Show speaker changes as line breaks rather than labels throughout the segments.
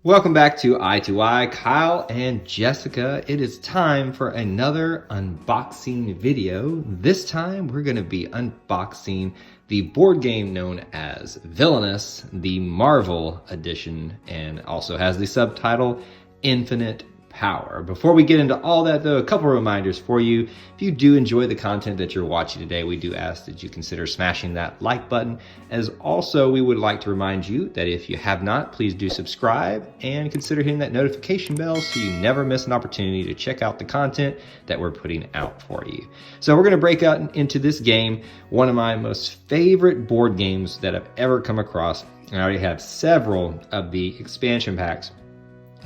Welcome back to I2I, Kyle and Jessica. It is time for another unboxing video. This time we're going to be unboxing the board game known as Villainous, the Marvel edition, and also has the subtitle Infinite Power. Before we get into all that though, a couple reminders for you. If you do enjoy the content that you're watching today, we do ask that you consider smashing that like button. As also, we would like to remind you that if you have not, please do subscribe and consider hitting that notification bell so you never miss an opportunity to check out the content that we're putting out for you. So we're gonna break out into this game, one of my most favorite board games that I've ever come across. I already have several of the expansion packs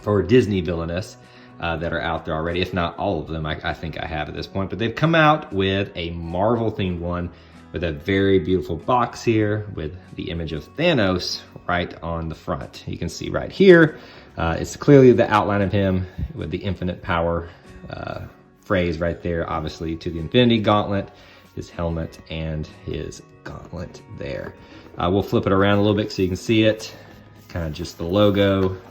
for Disney Villainous that are out there already, if not all of them I think I have at this point. But they've come out with a Marvel themed one with a very beautiful box here with the image of Thanos right on the front. You can see right here, it's clearly the outline of him with the infinite power phrase right there, obviously to the Infinity Gauntlet, his helmet, and his gauntlet there. We'll flip it around a little bit so you can see it, kind of just the logo.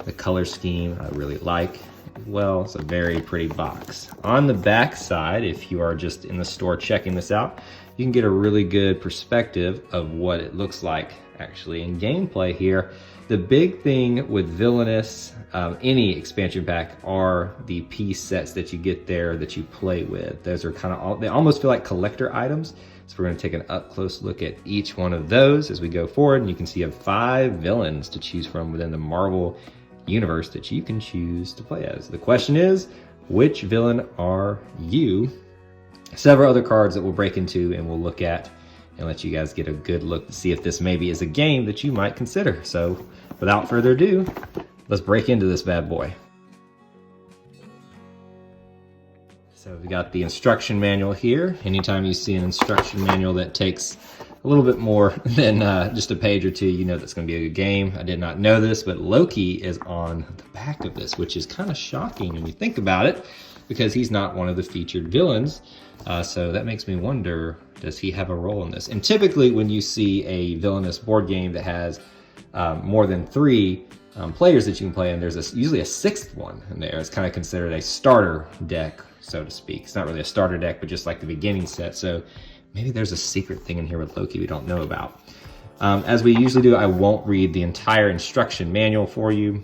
The color scheme I really like. Well, it's a very pretty box. On the back side, if you are just in the store checking this out, you can get a really good perspective of what it looks like actually in gameplay here. The big thing with Villainous, any expansion pack, are the piece sets that you get there that you play with. Those are kind of, they almost feel like collector items. So we're going to take an up close look at each one of those as we go forward. And you can see you have 5 villains to choose from within the Marvel universe that you can choose to play as. The question is, which villain are you? Several other cards that we'll break into and we'll look at and let you guys get a good look to see if this maybe is a game that you might consider. So without further ado, let's break into this bad boy. So we got the instruction manual here. Anytime you see an instruction manual that takes a little bit more than just a page or two, you know that's going to be a good game. I did not know this, but Loki is on the back of this, which is kind of shocking when you think about it, because he's not one of the featured villains. So that makes me wonder, does he have a role in this? And typically when you see a Villainous board game that has more than 3 players that you can play in, there's usually a 6th one in there. It's kind of considered a starter deck, so to speak. It's not really a starter deck, but just like the beginning set. So maybe there's a secret thing in here with Loki we don't know about. As we usually do, I won't read the entire instruction manual for you,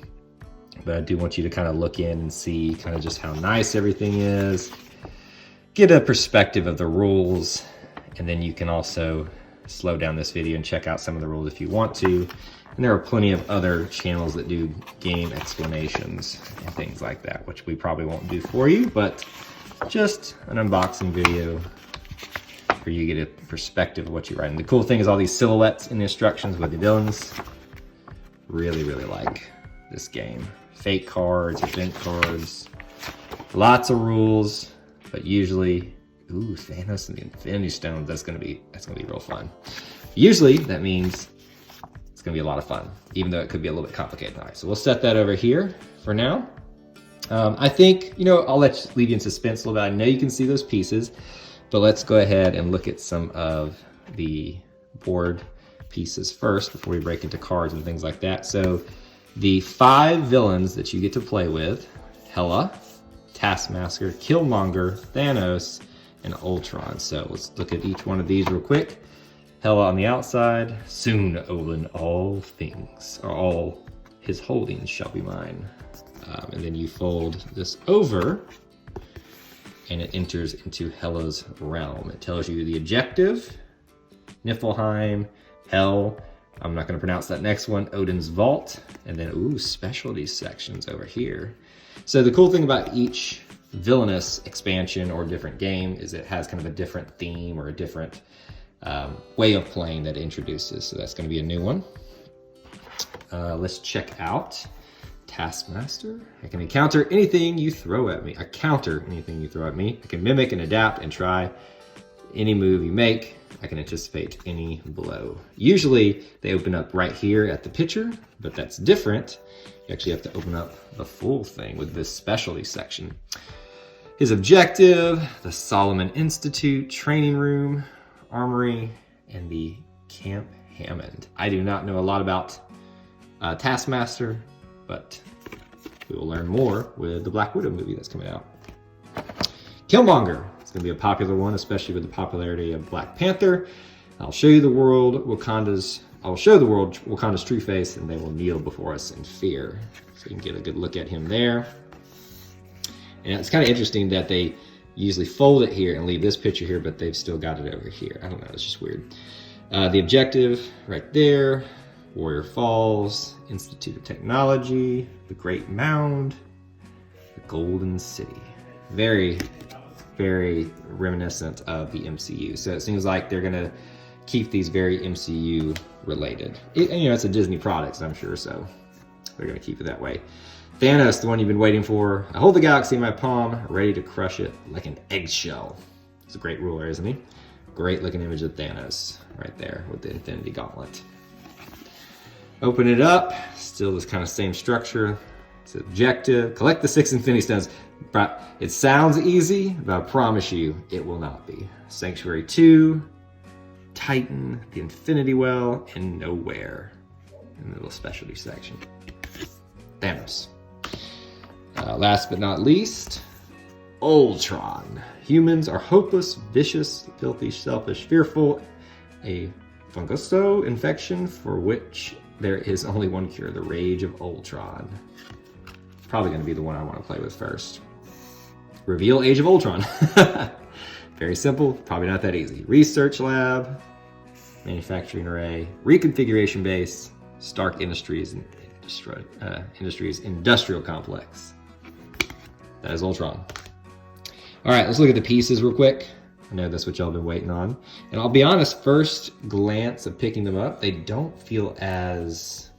but I do want you to kind of look in and see kind of just how nice everything is, get a perspective of the rules, and then you can also slow down this video and check out some of the rules if you want to. And there are plenty of other channels that do game explanations and things like that, which we probably won't do for you, but just an unboxing video for you to get a perspective of what you're writing. The cool thing is all these silhouettes in the instructions with the villains. Really, really like this game. Fake cards, event cards, lots of rules, but usually, ooh, Thanos and the Infinity Stones, that's gonna be real fun. Usually that means it's gonna be a lot of fun, even though it could be a little bit complicated. All right, so we'll set that over here for now. I think, I'll leave you in suspense a little bit. I know you can see those pieces, but let's go ahead and look at some of the board pieces first before we break into cards and things like that. So the 5 villains that you get to play with: Hela, Taskmaster, Killmonger, Thanos, and Ultron. So let's look at each one of these real quick. Hela on the outside: soon, Olin, all things, or all his holdings shall be mine. And then you fold this over and it enters into Hela's realm. It tells you the objective: Niflheim, Hel, I'm not going to pronounce that next one, Odin's Vault, and then, ooh, specialty sections over here. So the cool thing about each Villainous expansion or different game is it has kind of a different theme or a different way of playing that it introduces. So that's going to be a new one. Let's check out Taskmaster. I can counter anything you throw at me. I counter anything you throw at me. I can mimic and adapt and try any move you make. I can anticipate any blow. Usually they open up right here at the picture, but that's different. You actually have to open up the full thing with this specialty section. His objective: the Solomon Institute, training room, armory, and the Camp Hammond. I do not know a lot about Taskmaster. but we will learn more with the Black Widow movie that's coming out. Killmonger. It's going to be a popular one, especially with the popularity of Black Panther. I'll show the world Wakanda's true face, and they will kneel before us in fear. So you can get a good look at him there. And it's kind of interesting that they usually fold it here and leave this picture here, but they've still got it over here. I don't know, it's just weird. The objective right there, Warrior Falls, Institute of Technology, the Great Mound, the Golden City. Very, very reminiscent of the MCU. So it seems like they're gonna keep these very MCU related. It's a Disney product, I'm sure, so they're gonna keep it that way. Thanos, the one you've been waiting for. I hold the galaxy in my palm, ready to crush it like an eggshell. He's a great ruler, isn't he? Great looking image of Thanos right there with the Infinity Gauntlet. Open it up, still this kind of same structure. It's objective, collect the 6 Infinity Stones. But it sounds easy, but I promise you, it will not be. Sanctuary 2, Titan, the Infinity Well, and Nowhere in the little specialty section. Thanos. Last but not least, Ultron. Humans are hopeless, vicious, filthy, selfish, fearful, a funguso infection for which there is only one cure, the Rage of Ultron. Probably going to be the one I want to play with first. Reveal Age of Ultron. Very simple, probably not that easy. Research lab, manufacturing array, reconfiguration base, Stark Industries, industrial complex. That is Ultron. All right, let's look at the pieces real quick. I know that's what y'all been waiting on. And I'll be honest, first glance of picking them up, they don't feel as,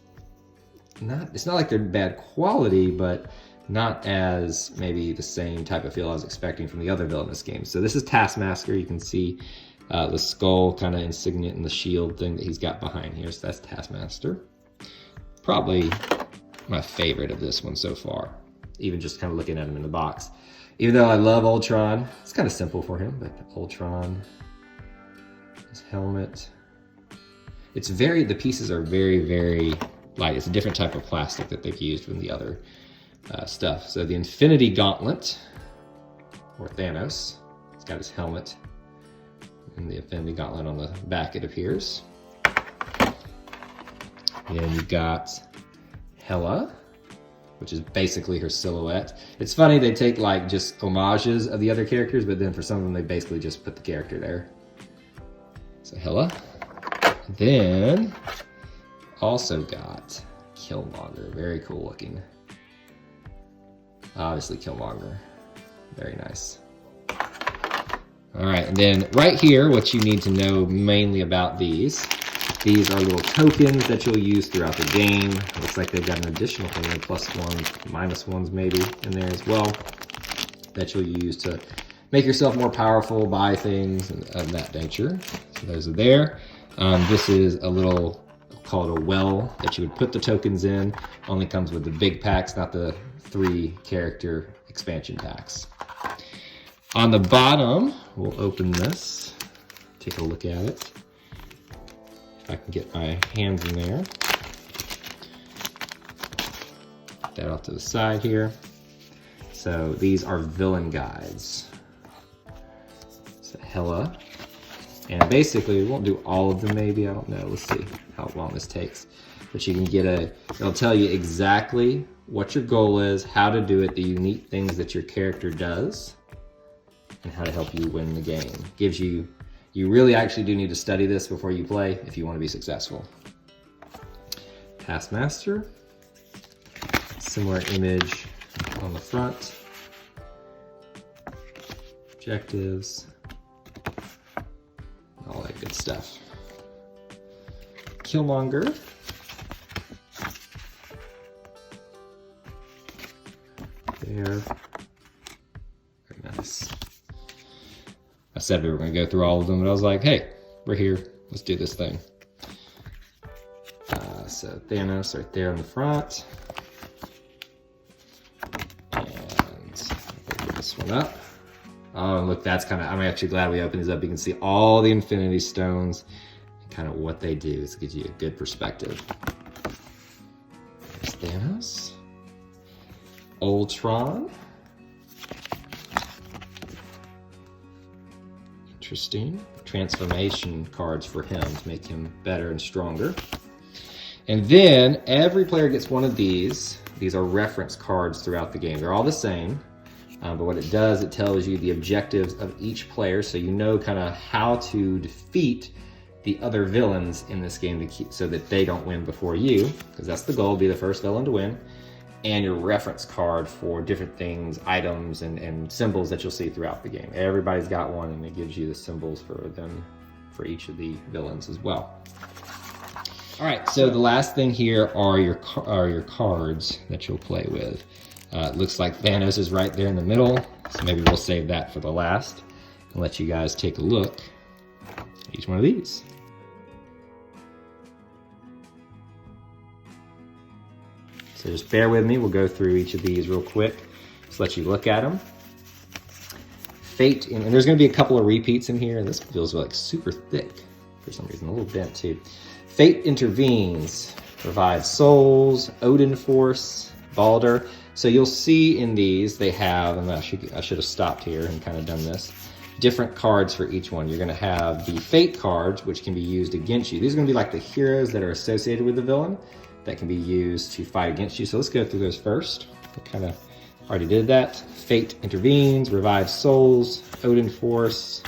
it's not like they're bad quality, but not as maybe the same type of feel I was expecting from the other Villainous games. So this is Taskmaster. You can see the skull kind of insignia and the shield thing that he's got behind here. So that's Taskmaster. Probably my favorite of this one so far, even just kind of looking at him in the box. Even though I love Ultron, it's kind of simple for him, but Ultron, his helmet. The pieces are very, very light. It's a different type of plastic that they've used from the other stuff. So the Infinity Gauntlet, or Thanos, he's got his helmet, and the Infinity Gauntlet on the back, it appears. And you've got Hela, which is basically her silhouette. It's funny, they take like just homages of the other characters, but then for some of them, they basically just put the character there. So Hela. Then, also got Killmonger, very cool looking. Obviously Killmonger, very nice. All right, and then right here, what you need to know mainly about these are little tokens that you'll use throughout the game. Looks like they've got an additional thing, +1s, -1s maybe in there as well, that you'll use to make yourself more powerful, buy things of that nature. So those are there. This is a little, call it a well, that you would put the tokens in. Only comes with the big packs, not the 3 character expansion packs. On the bottom, we'll open this, take a look at it. If I can get my hands in there. Put that off to the side here. So these are villain guides. So Hela. And basically, we won't do all of them maybe, I don't know. Let's see how long this takes. But you can get it'll tell you exactly what your goal is, how to do it, the unique things that your character does, and how to help you win the game. Gives you really actually do need to study this before you play if you want to be successful. Taskmaster, similar image on the front. Objectives, all that good stuff. Killmonger. There. Very nice. I said we were going to go through all of them, but I was like, hey, we're here. Let's do this thing. So Thanos right there on the front. And open this one up. Oh, and look, that's kind of, I'm actually glad we opened these up. You can see all the Infinity Stones and kind of what they do. This gives you a good perspective. There's Thanos. Ultron. Interesting. Transformation cards for him to make him better and stronger. And then every player gets one of these. These are reference cards throughout the game. They're all the same, but what it does, it tells you the objectives of each player, so you know kind of how to defeat the other villains in this game to keep, so that they don't win before you, because that's the goal, be the first villain to win. And your reference card for different things, items, and symbols that you'll see throughout the game. Everybody's got one, and it gives you the symbols for them, for each of the villains as well. All right, so the last thing here are your cards that you'll play with. It looks like Thanos is right there in the middle, so maybe we'll save that for the last and let you guys take a look at each one of these. So just bear with me, we'll go through each of these real quick. Just let you look at them. Fate, and there's gonna be a couple of repeats in here, and this feels like super thick for some reason, a little bent too. Fate intervenes, revives souls, Odin Force, Balder. So you'll see in these, they have, and I should have stopped here and kind of done this, different cards for each one. You're gonna have the Fate cards, which can be used against you. These are gonna be like the heroes that are associated with the villain that can be used to fight against you. So let's go through those first. I kind of already did that. Fate intervenes, revives souls, Odin Force,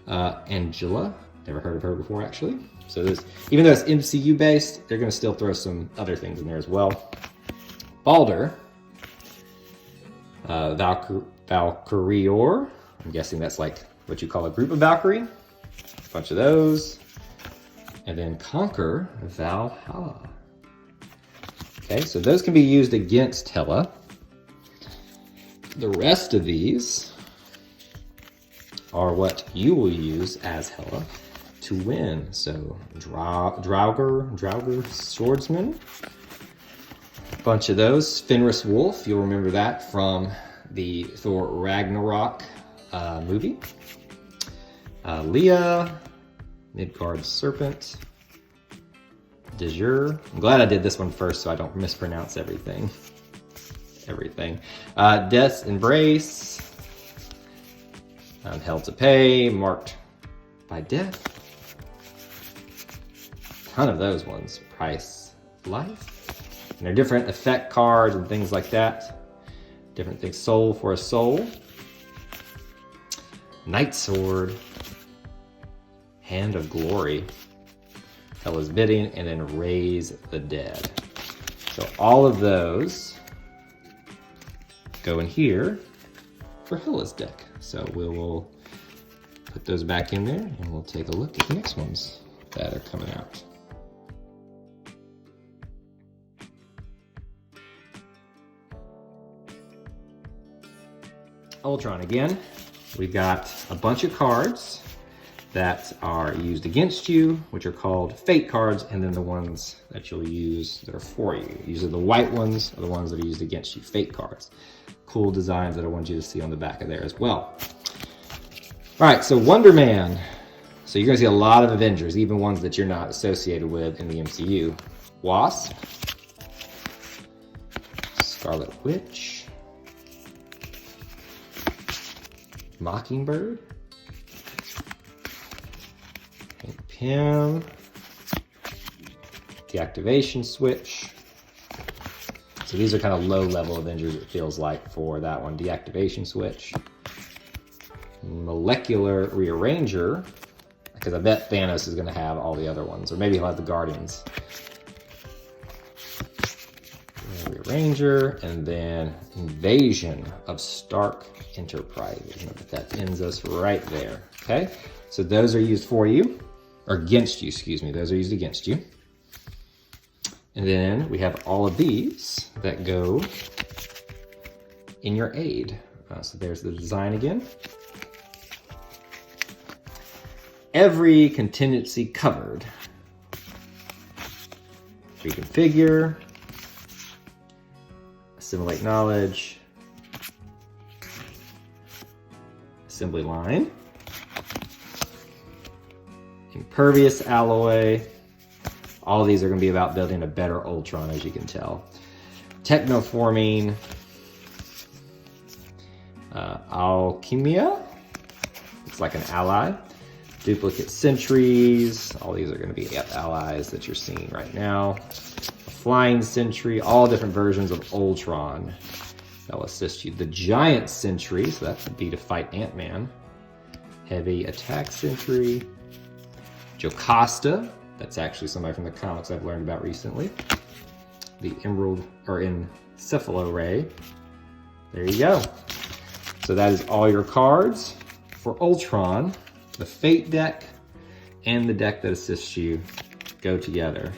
Angela. Never heard of her before, actually. So this, even though it's MCU based, they're gonna still throw some other things in there as well. Balder, Valkyrior. I'm guessing that's like what you call a group of Valkyrie. A bunch of those. And then Conquer, Valhalla. Okay, so those can be used against Hela. The rest of these are what you will use as Hela to win. So Draugr Swordsman, a bunch of those. Fenris Wolf, you'll remember that from the Thor Ragnarok movie. Leah, Midgard Serpent, Dejur. I'm glad I did this one first so I don't mispronounce everything. Death's Embrace, Hell to Pay, Marked by Death. Ton of those ones. Price Life. And they're different effect cards and things like that. Different things. Soul for a Soul. Night Sword. Hand of Glory. Hela's Bidding, and then Raise the Dead. So all of those go in here for Hela's deck. So we'll put those back in there and we'll take a look at the next ones that are coming out. Ultron again. We've got a bunch of cards that are used against you, which are called Fate cards, and then the ones that you'll use that are for you. Usually the white ones are the ones that are used against you, Fate cards. Cool designs that I want you to see on the back of there as well. All right, so Wonder Man. So you're gonna see a lot of Avengers, even ones that you're not associated with in the MCU. Wasp, Scarlet Witch, Mockingbird, Hank Pym, Deactivation Switch. So these are kind of low-level Avengers, it feels like, for that one. Deactivation Switch. Molecular Rearranger, because I bet Thanos is going to have all the other ones, or maybe he'll have the Guardians. Rearranger, and then Invasion of Stark Enterprises. That ends us right there, okay? So those are used for you, or against you, excuse me. Those are used against you. And then we have all of these that go in your aid. So there's the design again. Every contingency covered. Reconfigure. Assimilate knowledge. Assembly line. Impervious alloy. All of these are going to be about building a better Ultron, as you can tell. Technoforming Alchemia. It's like an ally. Duplicate Sentries. All these are going to be allies that you're seeing right now. A Flying Sentry. All different versions of Ultron that will assist you. The Giant Sentry. So that would be to fight Ant-Man. Heavy Attack Sentry. Jocasta. That's actually somebody from the comics I've learned about recently. The Emerald or Encephalo Ray. There you go. So that is all your cards for Ultron. The Fate deck and the deck that assists you go together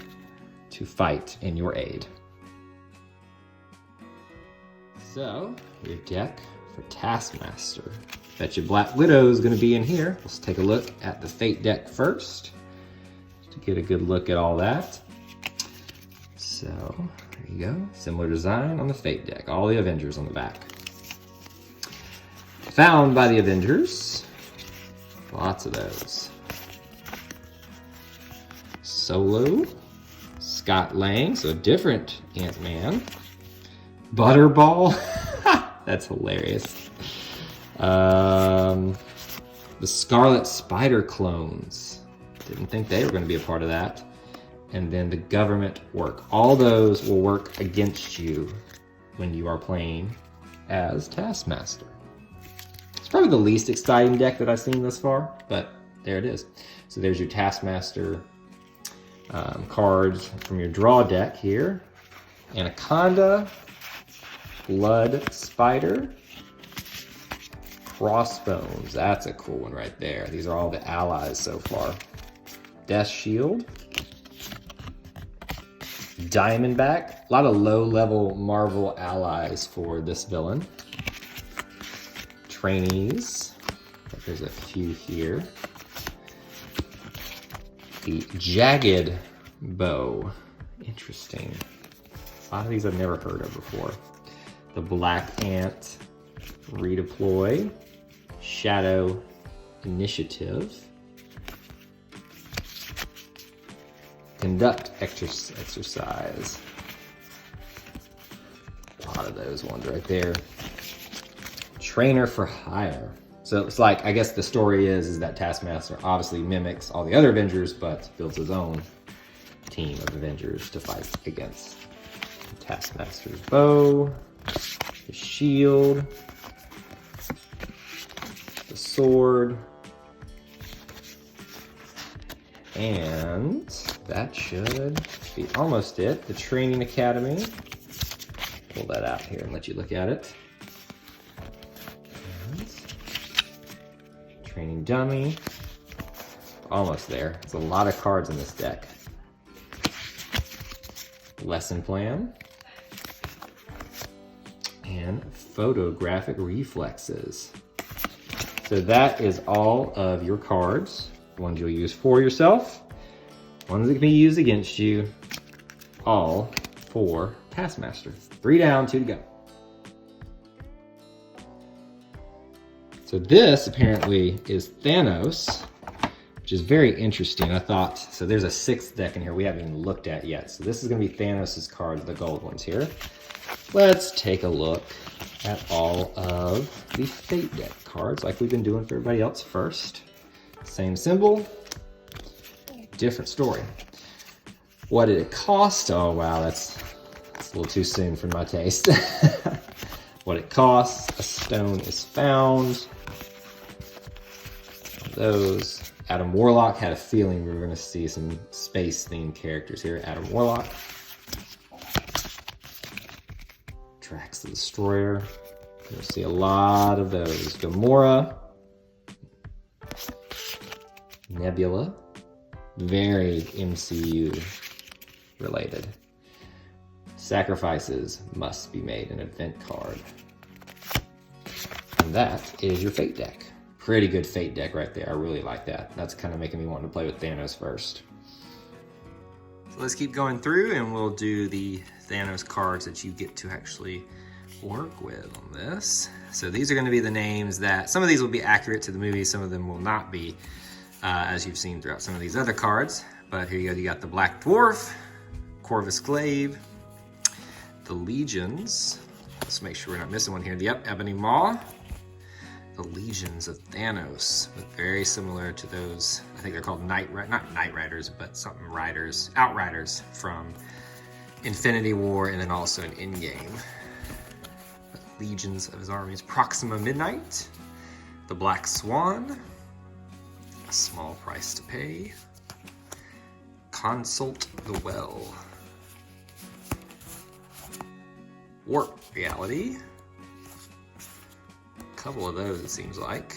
to fight in your aid. So, your deck for Taskmaster. Bet your Black Widow is going to be in here. Let's take a look at the Fate deck first to get a good look at all that. So, there you go. Similar design on the Fate deck. All the Avengers on the back. Found by the Avengers. Lots of those. Solo. Scott Lang, so a different Ant-Man. Butterball. That's hilarious. The Scarlet Spider clones. Didn't think they were going to be a part of that. And then the government work. All those will work against you when you are playing as Taskmaster. It's probably the least exciting deck that I've seen thus far, but there it is. So there's your Taskmaster cards from your draw deck here. Anaconda, Blood Spider, Crossbones. That's a cool one right there. These are all the allies so far. Death Shield, Diamondback. A lot of low-level Marvel allies for this villain. Trainees. There's a few here. The Jagged Bow. Interesting. A lot of these I've never heard of before. The Black Ant Redeploy. Shadow Initiative. Conduct Exercise. A lot of those ones right there. Trainer for Hire. So it's like, I guess the story is that Taskmaster obviously mimics all the other Avengers, but builds his own team of Avengers to fight against Taskmaster's bow, the shield, the sword, and that should be almost it. The Training Academy. Pull that out here and let you look at it. Training Dummy. Almost there. There's a lot of cards in this deck. Lesson Plan. And Photographic Reflexes. So that is all of your cards. Ones you'll use for yourself. Ones that can be used against you. All for Taskmaster. 3 down, 2 to go. So this apparently is Thanos, which is very interesting. I thought, so there's a 6th deck in here we haven't even looked at yet. So this is gonna be Thanos's cards, the gold ones here. Let's take a look at all of the Fate deck cards like we've been doing for everybody else first. Same symbol, different story. What did it cost? Oh wow, that's a little too soon for my taste. What it costs, a stone is found. Those. Adam Warlock, had a feeling we were going to see some space-themed characters here. Adam Warlock. Drax the Destroyer. You'll see a lot of those. Gamora. Nebula. Very MCU related. Sacrifices must be made, an event card. And that is your Fate deck. Pretty good Fate deck right there. I really like that. That's kind of making me want to play with Thanos first. So let's keep going through and we'll do the Thanos cards that you get to actually work with on this. So these are going to be the names that, some of these will be accurate to the movie, some of them will not be, as you've seen throughout some of these other cards. But here you go, you got the Black Dwarf, Corvus Glaive, the Legions. Let's make sure we're not missing one here. Yep, Ebony Maw. The Legions of Thanos, but very similar to those. I think they're called not Knight Riders, but something Riders, Outriders from Infinity War, and then also in Endgame. The Legions of his armies. Proxima Midnight. The Black Swan. A small price to pay. Consult the Well. Warp Reality. Couple of those, it seems like.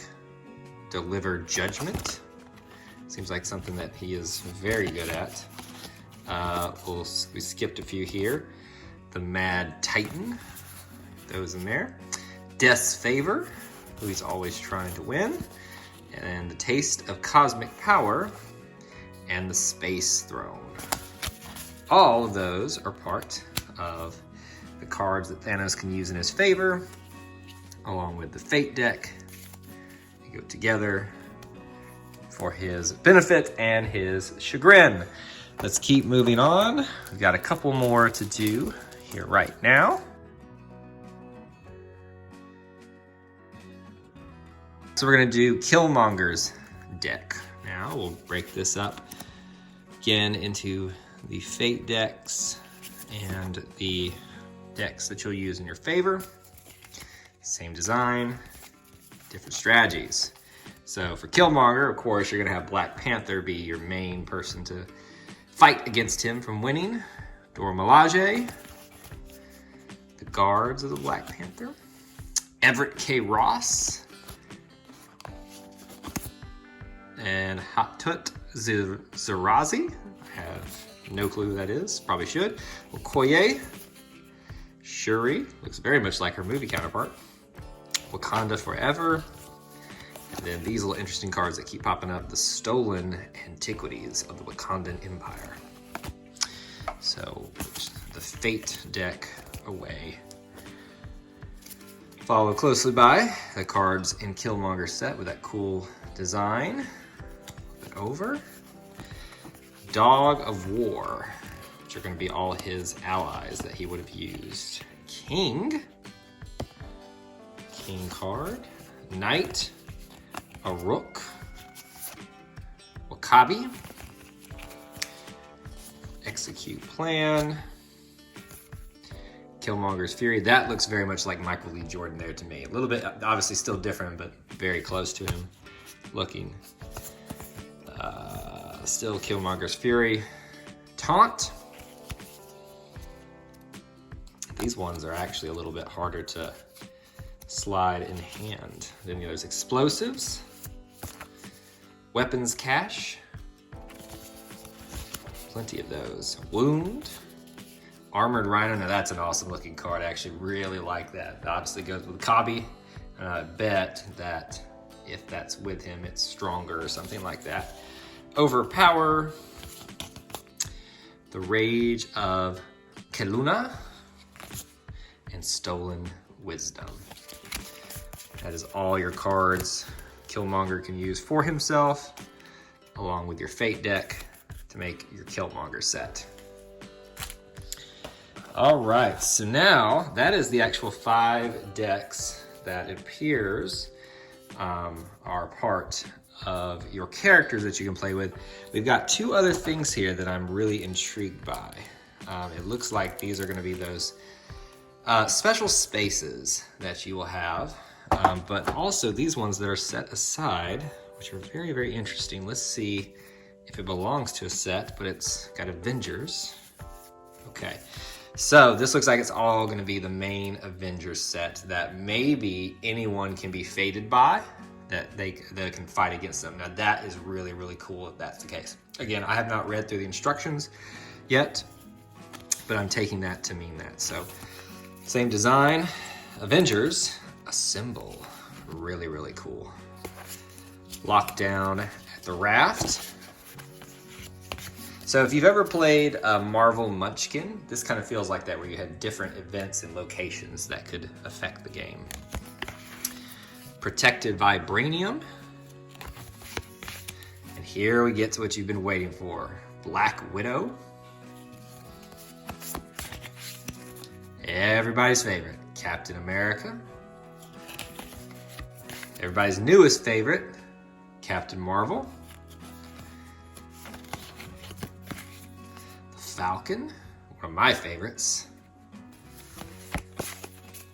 Deliver Judgment. Seems like something that he is very good at. We skipped a few here. The Mad Titan. Those in there. Death's Favor, who he's always trying to win. And the Taste of Cosmic Power. And the Space Throne. All of those are part of the cards that Thanos can use in his favor, along with the Fate deck. They go together for his benefit and his chagrin. Let's keep moving on. We've got a couple more to do here right now. So we're gonna do Killmonger's deck. Now we'll break this up again into the Fate decks and the decks that you'll use in your favor. Same design, different strategies. So for Killmonger, of course, you're gonna have Black Panther be your main person to fight against him from winning. Dora Milaje, the guards of the Black Panther. Everett K. Ross, and Hatut Zirazi. I have no clue who that is, probably should. Okoye, Shuri, looks very much like her movie counterpart. Wakanda Forever. And then these little interesting cards that keep popping up, the Stolen Antiquities of the Wakandan Empire. So, the Fate deck away. Followed closely by the cards in Killmonger set with that cool design. Flip it over. Dog of War, which are going to be all his allies that he would have used. King card. Knight, a Rook, Wakabi, Execute Plan, Killmonger's Fury. That looks very much like Michael Lee Jordan there to me. A little bit, obviously still different, but very close to him looking. Still Killmonger's Fury. Taunt. These ones are actually a little bit harder to slide in hand. Then there's Explosives. Weapons Cache. Plenty of those. Wound. Armored Rhino. Now that's an awesome looking card. I actually really like that. It obviously goes with Kabi. And I bet that if that's with him, it's stronger or something like that. Overpower. The Rage of Keluna. And Stolen Wisdom. That is all your cards Killmonger can use for himself, along with your Fate deck to make your Killmonger set. All right, so now that is the actual 5 decks that it appears are part of your characters that you can play with. We've got 2 other things here that I'm really intrigued by. It looks like these are going to be those special spaces that you will have, but also these ones that are set aside, which are very, very interesting. Let's see if it belongs to a set, but it's got Avengers. Okay, so this looks like it's all going to be the main Avengers set that maybe anyone can be fated by, that they can fight against them. Now that is really, really cool if that's the case. Again, I have not read through the instructions yet, but I'm taking that to mean that. So same design, Avengers, Assemble, really, really cool. Lockdown at the Raft. So if you've ever played Marvel Munchkin, this kind of feels like that, where you had different events and locations that could affect the game. Protected Vibranium. And here we get to what you've been waiting for. Black Widow. everybody's favorite, Captain America. Everybody's newest favorite, Captain Marvel. The Falcon, one of my favorites.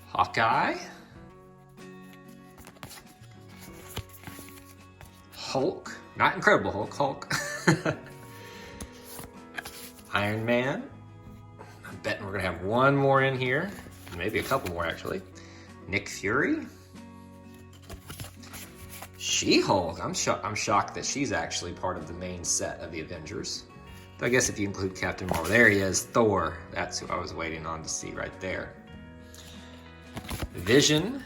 Hawkeye. Hulk, not Incredible Hulk, Hulk. Iron Man. I'm betting we're gonna have one more in here, maybe a couple more actually. Nick Fury. She-Hulk, I'm shocked that she's actually part of the main set of the Avengers. But I guess if you include Captain Marvel, there he is, Thor. That's who I was waiting on to see right there. Vision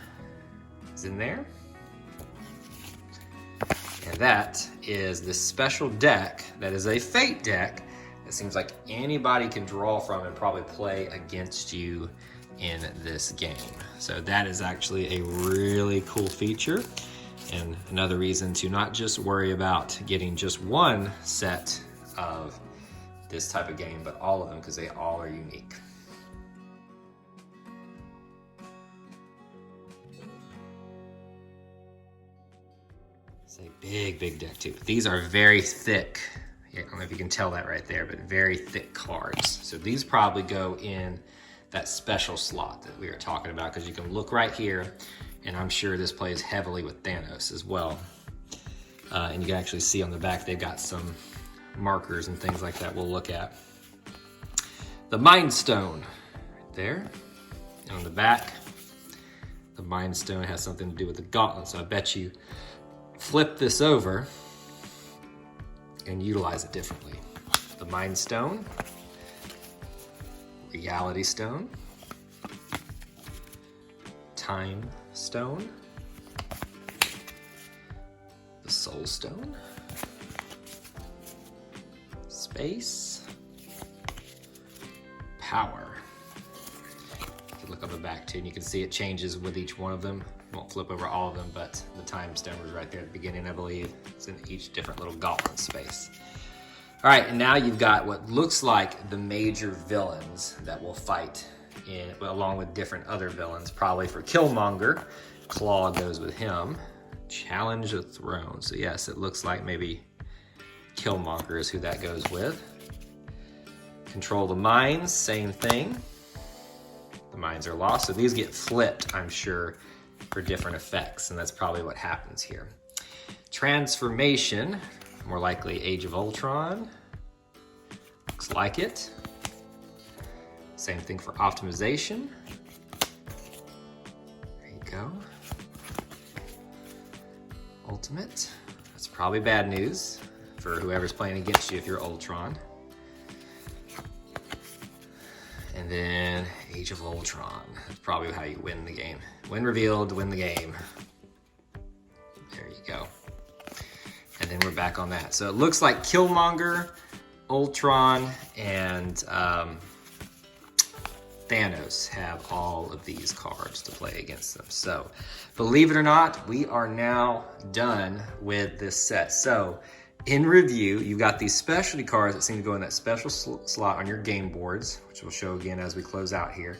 is in there. And that is this special deck that is a Fate deck that seems like anybody can draw from and probably play against you in this game. So that is actually a really cool feature and another reason to not just worry about getting just one set of this type of game, but all of them, because they all are unique. It's a big, big deck too. These are very thick. I don't know if you can tell that right there, but very thick cards. So these probably go in that special slot that we were talking about, because you can look right here, and I'm sure this plays heavily with Thanos as well. And you can actually see on the back, they've got some markers and things like that we'll look at. The Mind Stone, right there. And on the back, the Mind Stone has something to do with the gauntlet, so I bet you flip this over and utilize it differently. The Mind Stone, Reality Stone, Time Stone, the Soul Stone, Space, Power. You can look on the back too, and you can see it changes with each one of them. It won't flip over all of them, but the Time Stone was right there at the beginning, I believe. It's in each different little gauntlet space. All right, and now you've got what looks like the major villains that will fight along with different other villains, probably for Killmonger. Claw goes with him. Challenge the Throne. So yes, it looks like maybe Killmonger is who that goes with. Control the Minds, same thing. The minds are lost, so these get flipped, I'm sure, for different effects, and that's probably what happens here. Transformation, more likely Age of Ultron. Looks like it. Same thing for optimization. There you go. Ultimate, that's probably bad news for whoever's playing against you if you're Ultron. And then Age of Ultron, that's probably how you win the game. When revealed, win the game. There you go. And then we're back on that. So it looks like Killmonger, Ultron, and Thanos have all of these cards to play against them. So believe it or not, we are now done with this set. So in review, you've got these specialty cards that seem to go in that special slot on your game boards, which we'll show again as we close out here,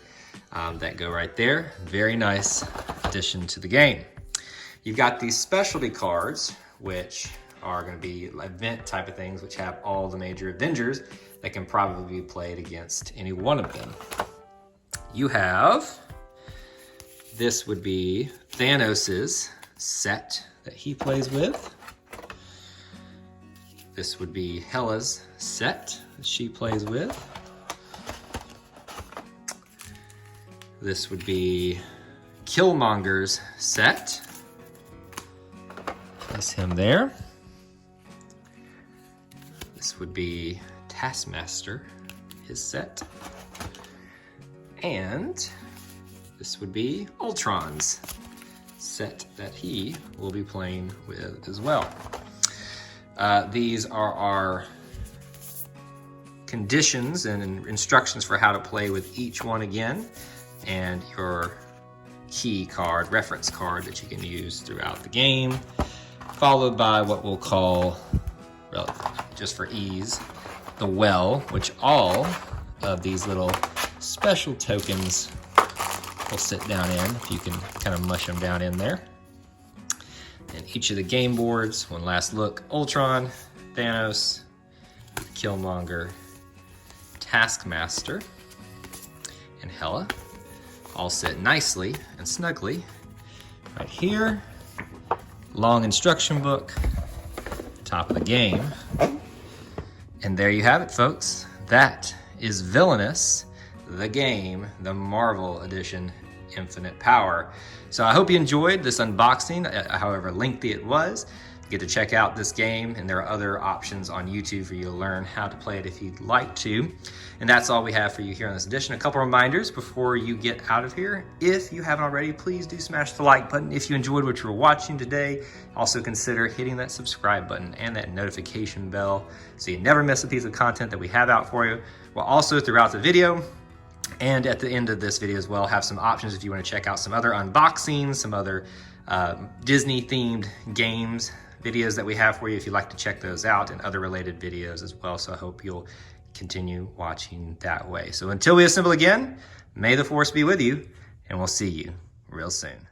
that go right there. Very nice addition to the game. You've got these specialty cards, which are going to be event type of things, which have all the major Avengers that can probably be played against any one of them. You have, this would be Thanos's set that he plays with. This would be Hela's set that she plays with. This would be Killmonger's set. Place him there. This would be Taskmaster, his set. And this would be Ultron's set that he will be playing with as well. These are our conditions and instructions for how to play with each one again, and your key card, reference card that you can use throughout the game, followed by what we'll call, just for ease, the well, which all of these little special tokens will sit down in, if you can kind of mush them down in there. And each of the game boards, one last look, Ultron, Thanos, Killmonger, Taskmaster, and Hela all sit nicely and snugly right here. Long instruction book, top of the game. And there you have it, folks. That is Villainous, the game, the Marvel Edition Infinite Power. So I hope you enjoyed this unboxing, however lengthy it was. You get to check out this game, and there are other options on YouTube for you to learn how to play it if you'd like to. And that's all we have for you here on this edition. A couple reminders before you get out of here. If you haven't already, please do smash the like button. If you enjoyed what you were watching today, also consider hitting that subscribe button and that notification bell so you never miss a piece of content that we have out for you. We'll also, throughout the video and at the end of this video as well, have some options if you want to check out some other unboxings, some other Disney-themed games, videos that we have for you if you'd like to check those out, and other related videos as well. So I hope you'll continue watching that way. So until we assemble again, may the force be with you, and we'll see you real soon.